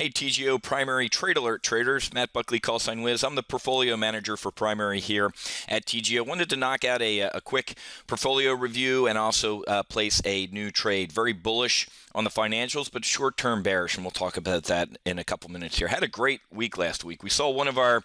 Hey, TGO Primary Trade Alert traders, Matt Buckley, callsign Wiz. I'm the portfolio manager for Primary here at TGO. Wanted to knock out a quick portfolio review and also place a new trade. Very bullish on the financials, but short-term bearish, and we'll talk about that in a couple minutes here. Had a great week last week. We saw one of our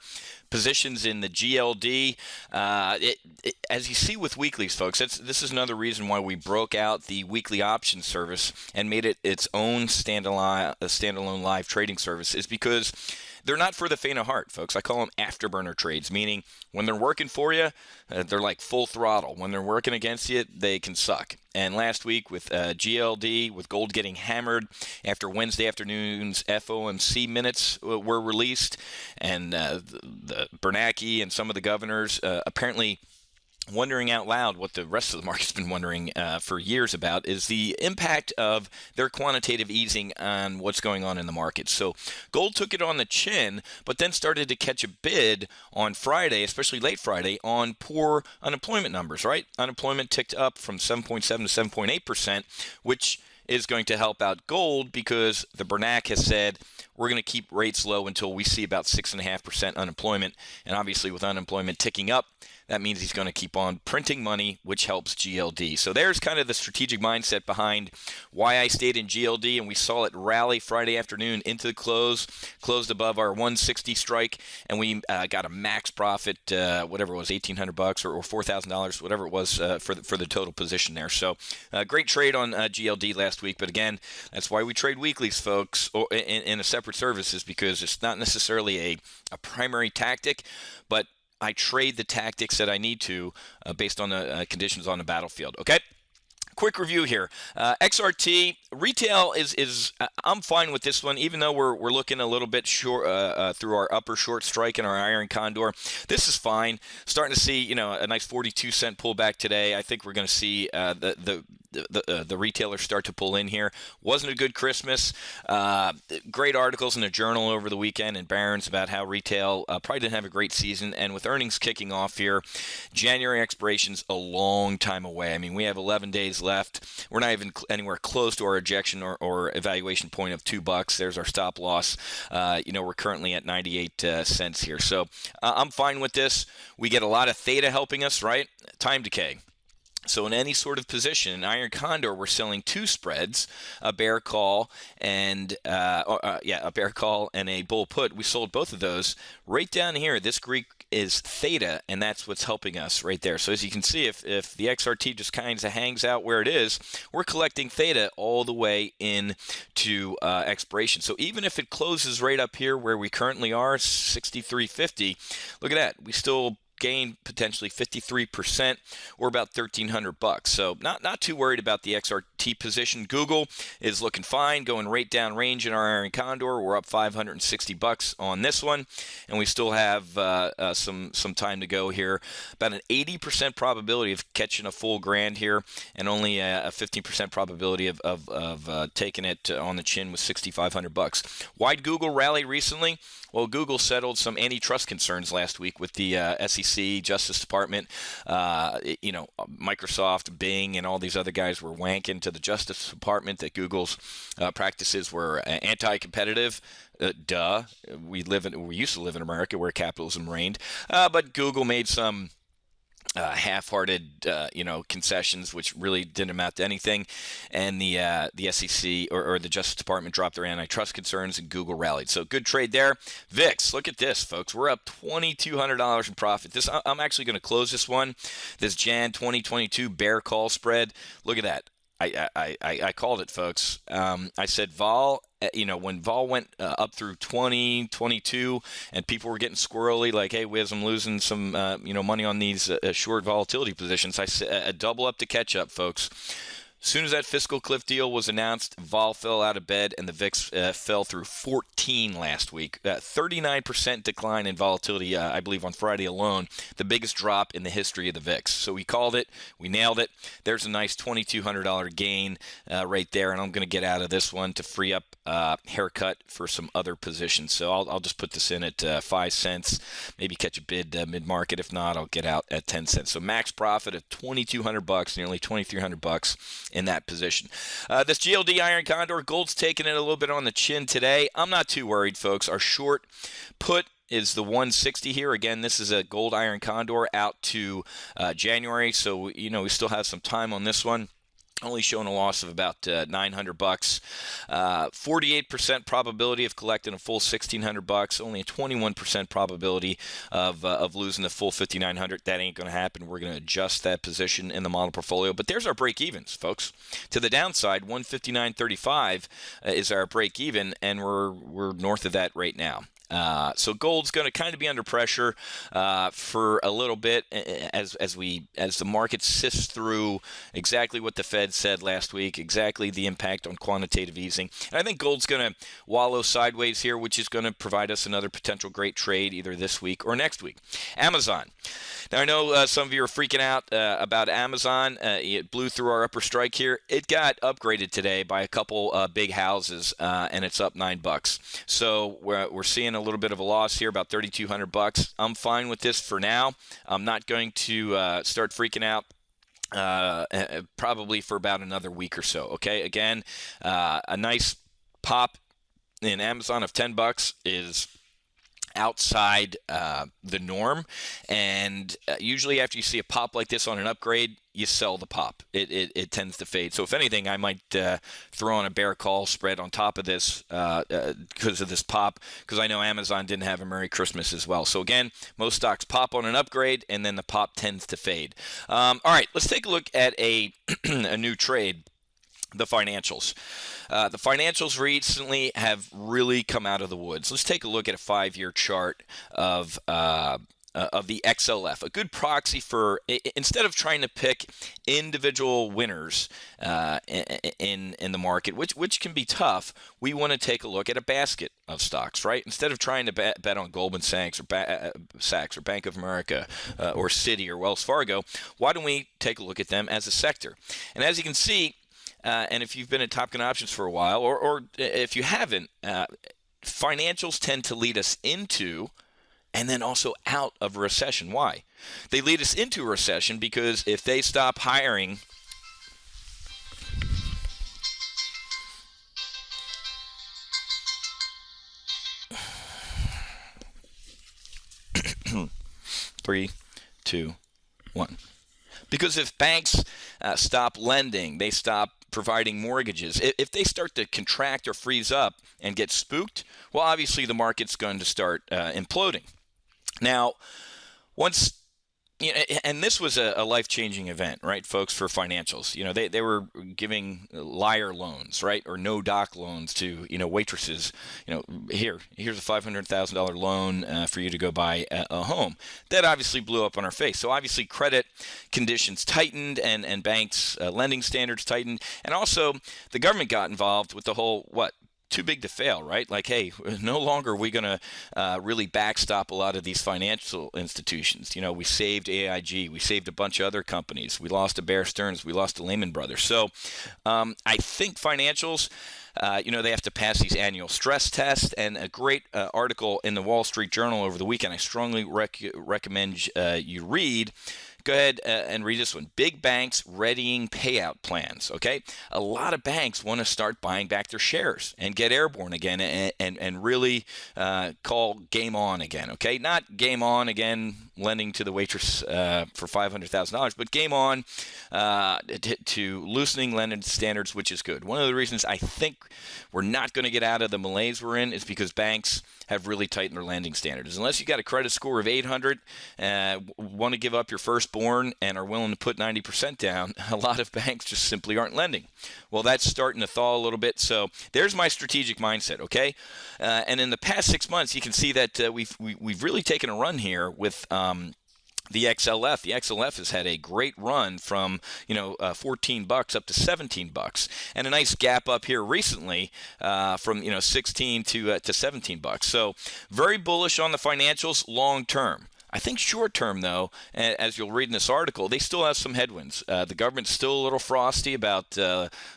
positions in the GLD. As you see with weeklies, folks, this is another reason why we broke out the weekly option service and made it its own standalone live trading service, is because they're not for the faint of heart, folks. I call them afterburner trades, meaning when they're working for you, they're like full throttle. When they're working against you, they can suck. And last week with GLD, with gold getting hammered after Wednesday afternoon's FOMC minutes were released, and the Bernanke and some of the governors apparently wondering out loud what the rest of the market's been wondering for years about, is the impact of their quantitative easing on what's going on in the market. So gold took it on the chin, but then started to catch a bid on Friday, especially late Friday, on poor unemployment numbers, right? Unemployment ticked up from 7.7 to 7.8%, which is going to help out gold because the Bernanke has said we're going to keep rates low until we see about 6.5% unemployment. And obviously with unemployment ticking up, that means he's going to keep on printing money, which helps GLD. So there's kind of the strategic mindset behind why I stayed in GLD, and we saw it rally Friday afternoon into the closed above our 160 strike, and we got a max profit, whatever it was, $1,800 or $4,000, whatever it was for the total position there. So great trade on GLD last week, but again, that's why we trade weeklies, folks, or in a separate services, because it's not necessarily a primary tactic, but I trade the tactics that I need to based on the conditions on the battlefield. Okay? Quick review here. XRT retail is I'm fine with this one, even though we're looking a little bit short through our upper short strike and our iron condor. This is fine. Starting to see a nice 42-cent pullback today. I think we're going to see the retailers start to pull in here. Wasn't a good Christmas. Great articles in the Journal over the weekend and Barron's about how retail probably didn't have a great season. And with earnings kicking off here, January expiration's a long time away. I mean, we have 11 days left. We're not even anywhere close to our ejection or evaluation point of $2. There's our stop loss. We're currently at 98 cents here. So I'm fine with this. We get a lot of theta helping us, right? Time decay. So in any sort of position, in Iron Condor, we're selling two spreads, a bear call and a bear call and a bull put. We sold both of those. Right down here, this Greek is theta, and that's what's helping us right there. So as you can see, if the XRT just kind of hangs out where it is, we're collecting theta all the way in to expiration. So even if it closes right up here where we currently are, 63.50, look at that. We still gain potentially 53% or about $1,300. So not too worried about the XRT position. Google is looking fine, going right down range in our Iron Condor. We're up $560 on this one, and we still have some time to go here. About an 80% probability of catching a full grand here, and only a 15% probability of taking it on the chin with $6,500. Why'd Google rally recently? Well, Google settled some antitrust concerns last week with the SEC, Justice Department. Microsoft, Bing, and all these other guys were wanking to the Justice Department that Google's practices were anti-competitive. Duh. We used to live in America where capitalism reigned, but Google made some half-hearted, concessions, which really didn't amount to anything. And the SEC or the Justice Department dropped their antitrust concerns, and Google rallied. So good trade there. VIX, look at this, folks. We're up $2,200 in profit. I'm actually going to close this one. This Jan 2022 bear call spread. Look at that. I called it, folks. I said vol. When vol went up through 2022 and people were getting squirrely, like, hey, Wiz, I'm losing some, money on these short volatility positions. I said a double up to catch up, folks. As soon as that fiscal cliff deal was announced, vol fell out of bed, and the VIX fell through 14 last week. 39% decline in volatility, I believe, on Friday alone. The biggest drop in the history of the VIX. So we called it. We nailed it. There's a nice $2,200 gain right there, and I'm going to get out of this one to free up haircut for some other positions. So I'll just put this in at 5 cents, maybe catch a bid mid-market. If not, I'll get out at 10 cents. So max profit of $2,200, nearly $2,300. in that position. This GLD Iron Condor, gold's taking it a little bit on the chin today. I'm not too worried, folks. Our short put is the 160 here. Again, this is a gold Iron Condor out to January, so we still have some time on this one. Only showing a loss of about $900. 48% probability of collecting a full $1,600. Only a 21% probability of losing the full $5,900. That ain't going to happen. We're going to adjust that position in the model portfolio. But there's our break evens, folks. To the downside, 159.35 is our break even, and we're north of that right now. So gold's going to kind of be under pressure for a little bit as the market sifts through exactly what the Fed said last week, exactly the impact on quantitative easing. And I think gold's going to wallow sideways here, which is going to provide us another potential great trade either this week or next week. Amazon. Now, I know some of you are freaking out about Amazon. It blew through our upper strike here. It got upgraded today by a couple big houses, and it's up $9. So we're seeing a little bit of a loss here, about $3,200. I'm fine with this for now. I'm not going to start freaking out probably for about another week or so. Okay, again, a nice pop in Amazon of $10 is outside the norm, and usually after you see a pop like this on an upgrade, you sell the pop. It tends to fade. So if anything, I might throw on a bear call spread on top of this because of this pop, because I know Amazon didn't have a Merry Christmas as well. So again, most stocks pop on an upgrade, and then the pop tends to fade. All right, let's take a look at a new trade. The financials. The financials recently have really come out of the woods. Let's take a look at a 5-year chart of the XLF, a good proxy for, instead of trying to pick individual winners in the market, which can be tough, we want to take a look at a basket of stocks, right? Instead of trying to bet on Goldman Sachs or Bank of America or Citi or Wells Fargo, why don't we take a look at them as a sector? And as you can see, and if you've been at Top Gun Options for a while, or if you haven't, financials tend to lead us into and then also out of a recession. Why? They lead us into a recession because if they stop hiring, three, two, one. Because if banks stop lending, they stop providing mortgages. If they start to contract or freeze up and get spooked, well, obviously the market's going to start imploding. Now, once, and this was a life-changing event, right, folks, for financials. They were giving liar loans, right, or no doc loans to, waitresses. Here's a $500,000 loan for you to go buy a home. That obviously blew up on our face. So obviously credit conditions tightened and banks' lending standards tightened. And also the government got involved with the whole, too big to fail, right? Like, hey, no longer are we going to really backstop a lot of these financial institutions. We saved AIG. We saved a bunch of other companies. We lost to Bear Stearns. We lost to Lehman Brothers. So I think financials, they have to pass these annual stress tests. And a great article in the Wall Street Journal over the weekend, I strongly recommend you read. Go ahead and read this one. Big banks readying payout plans, okay? A lot of banks want to start buying back their shares and get airborne again and really call game on again, okay? Not game on again, lending to the waitress for $500,000, but game on to loosening lending standards, which is good. One of the reasons I think we're not going to get out of the malaise we're in is because banks have really tightened their lending standards. Unless you got a credit score of 800, want to give up your firstborn and are willing to put 90% down, a lot of banks just simply aren't lending. Well, that's starting to thaw a little bit. So there's my strategic mindset, okay? And in the past 6 months, you can see that we've really taken a run here with the XLF. The XLF has had a great run from $14 up to $17, and a nice gap up here recently from 16 to $17. So very bullish on the financials long term. I think short term, though, as you'll read in this article, they still have some headwinds. The government's still a little frosty about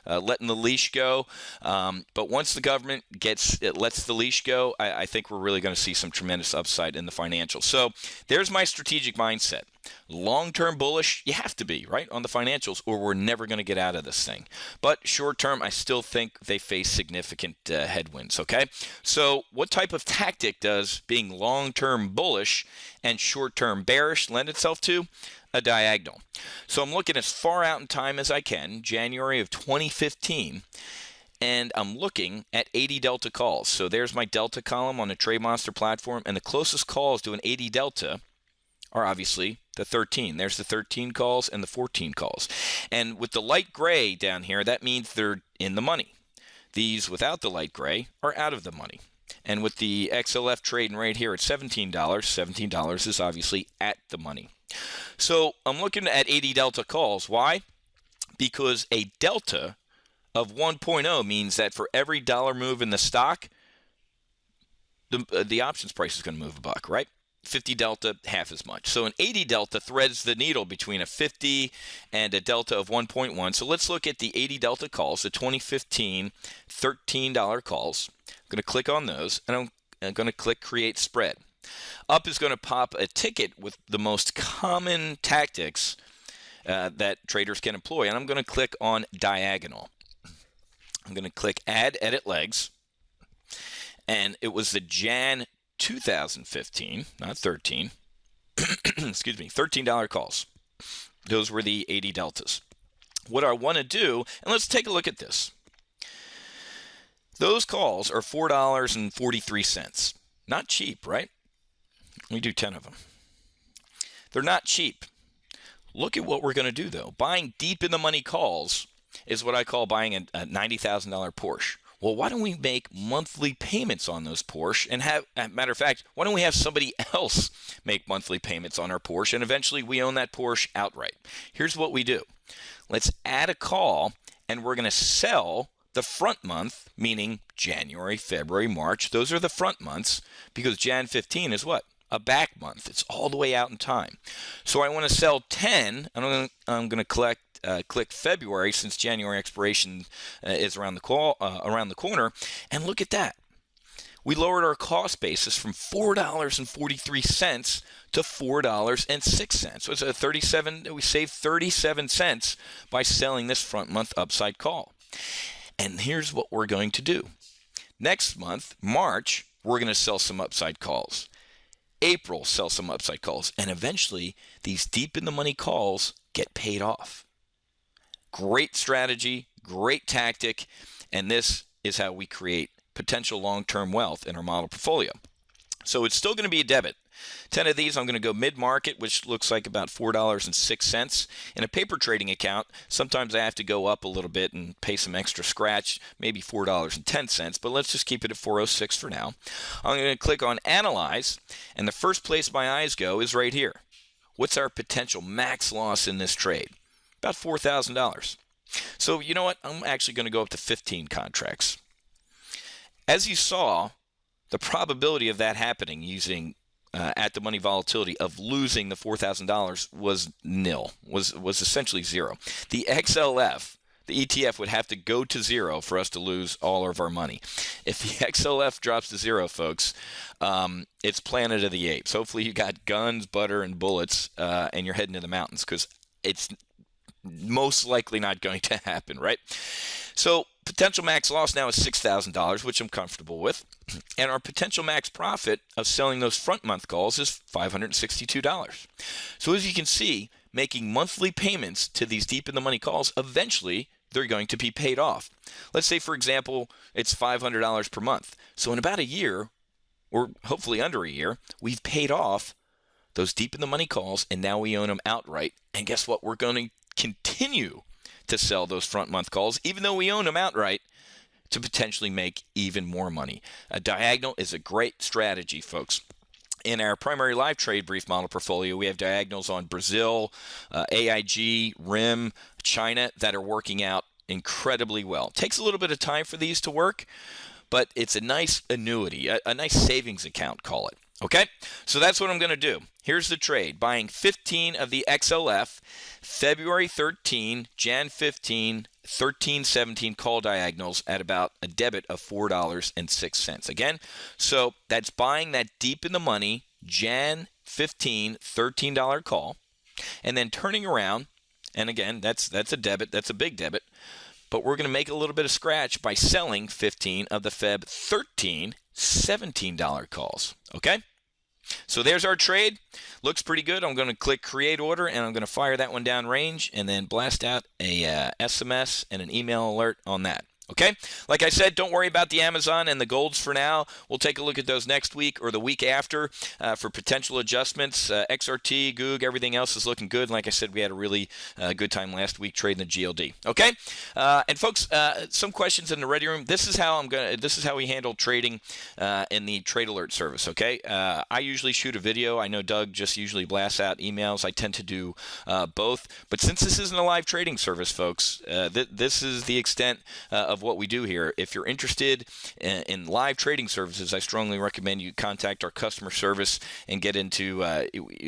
letting the leash go. But once the government lets the leash go, I think we're really going to see some tremendous upside in the financials. So there's my strategic mindset. Long-term bullish, you have to be, right, on the financials, or we're never going to get out of this thing. But short-term, I still think they face significant headwinds, okay? So what type of tactic does being long-term bullish and short-term bearish lend itself to? A diagonal. So I'm looking as far out in time as I can, January of 2015, and I'm looking at 80 delta calls. So there's my delta column on the Trade Monster platform, and the closest calls to an 80 delta are obviously the 13. There's the 13 calls and the 14 calls. And with the light gray down here, that means they're in the money. These without the light gray are out of the money. And with the XLF trading right here at $17, $17 is obviously at the money. So I'm looking at 80 delta calls. Why? Because a delta of 1.0 means that for every dollar move in the stock, the options price is going to move a buck, right? 50 delta, half as much. So an 80 delta threads the needle between a 50 and a delta of 1.1. So let's look at the 80 delta calls, the 2015 $13 calls. I'm going to click on those, and I'm going to click Create Spread. Up is going to pop a ticket with the most common tactics that traders can employ, and I'm going to click on Diagonal. I'm going to click Add Edit Legs, and it was the Jan 2015, not 13, excuse me, $13 calls. Those were the 80 deltas. What I want to do, and let's take a look at this. Those calls are $4.43. Not cheap, right? We do 10 of them. They're not cheap. Look at what we're going to do, though. Buying deep in the money calls is what I call buying a $90,000 Porsche. Well, why don't we make monthly payments on those Porsche and have, matter of fact, why don't we have somebody else make monthly payments on our Porsche, and eventually we own that Porsche outright? Here's what we do. Let's add a call, and we're going to sell the front month, meaning January, February, March. Those are the front months, because Jan 15 is what? A back month. It's all the way out in time. So I want to sell 10, and I'm going to click February, since January expiration is around the corner, and look at that. We lowered our cost basis from $4.43 to $4.06. So it's a 37. We saved 37 cents by selling this front month upside call. And here's what we're going to do. Next month, March, we're going to sell some upside calls. April, sell some upside calls. And eventually, these deep in the money calls get paid off. Great strategy, great tactic, and this is how we create potential long-term wealth in our model portfolio. So it's still going to be a debit. 10 of these, I'm going to go mid-market, which looks like about $4.06. In a paper trading account, sometimes I have to go up a little bit and pay some extra scratch, maybe $4.10, but let's just keep it at $4.06 for now. I'm going to click on Analyze, and the first place my eyes go is right here. What's our potential max loss in this trade? About $4,000. So you know what? I'm actually going to go up to 15 contracts. As you saw, the probability of that happening using at-the-money volatility of losing the $4,000 was nil, was essentially zero. The XLF, the ETF, would have to go to zero for us to lose all of our money. If the XLF drops to zero, folks, it's Planet of the Apes. Hopefully you got guns, butter, and bullets, and you're heading to the mountains, because it's most likely not going to happen, right? So potential max loss now is $6,000, which I'm comfortable with. And our potential max profit of selling those front month calls is $562. So as you can see, making monthly payments to these deep in the money calls, eventually they're going to be paid off. Let's say, for example, it's $500 per month. So in about a year, or hopefully under a year, we've paid off those deep in the money calls, and now we own them outright. And guess what? We're going to continue to sell those front month calls, even though we own them outright, to potentially make even more money. A diagonal is a great strategy, folks. In our primary live trade brief model portfolio, we have diagonals on Brazil, AIG, RIM, China that are working out incredibly well. It takes a little bit of time for these to work, but it's a nice annuity, a nice savings account, call it. Okay, so that's what I'm going to do. Here's the trade. Buying 15 of the XLF, February 13, Jan 15, 13, 17 call diagonals at about a debit of $4.06. Again, so that's buying that deep in the money Jan 15, $13 call. and then turning around, and again, that's a debit, that's a big debit, but we're going to make a little bit of scratch by selling 15 of the Feb 13 $17 calls. Okay? So there's our trade. Looks pretty good. I'm going to click create order, and I'm going to fire that one down range and then blast out a SMS and an email alert on that. Okay? Like I said, don't worry about the Amazon and the golds for now. We'll take a look at those next week or the week after for potential adjustments. XRT, Goog, everything else is looking good. Like I said, we had a really good time last week trading the GLD. Okay? And folks, some questions in the ready room. This is how we handle trading in the trade alert service. Okay? I usually shoot a video. I know Doug just usually blasts out emails. I tend to do both. But since this isn't a live trading service, folks, this is the extent of what we do here. If you're interested in live trading services, I strongly recommend you contact our customer service and get into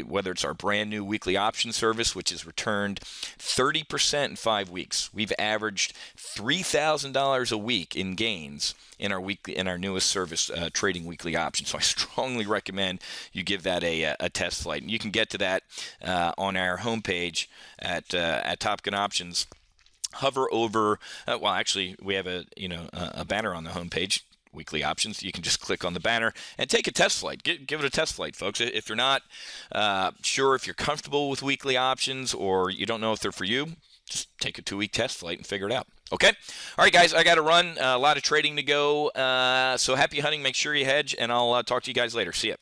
whether it's our brand new weekly option service, which has returned 30% in 5 weeks. We've averaged $3,000 a week in gains in our newest service, trading weekly options. So I strongly recommend you give that a test flight, and you can get to that on our homepage at Top Gun Options. Hover over. Well, actually, we have a banner on the homepage. Weekly options. You can just click on the banner and take a test flight. Give it a test flight, folks. If you're not sure if you're comfortable with weekly options or you don't know if they're for you, just take a 2-week test flight and figure it out. Okay? All right, guys, I got to run. A lot of trading to go. So happy hunting. Make sure you hedge, and I'll talk to you guys later. See ya.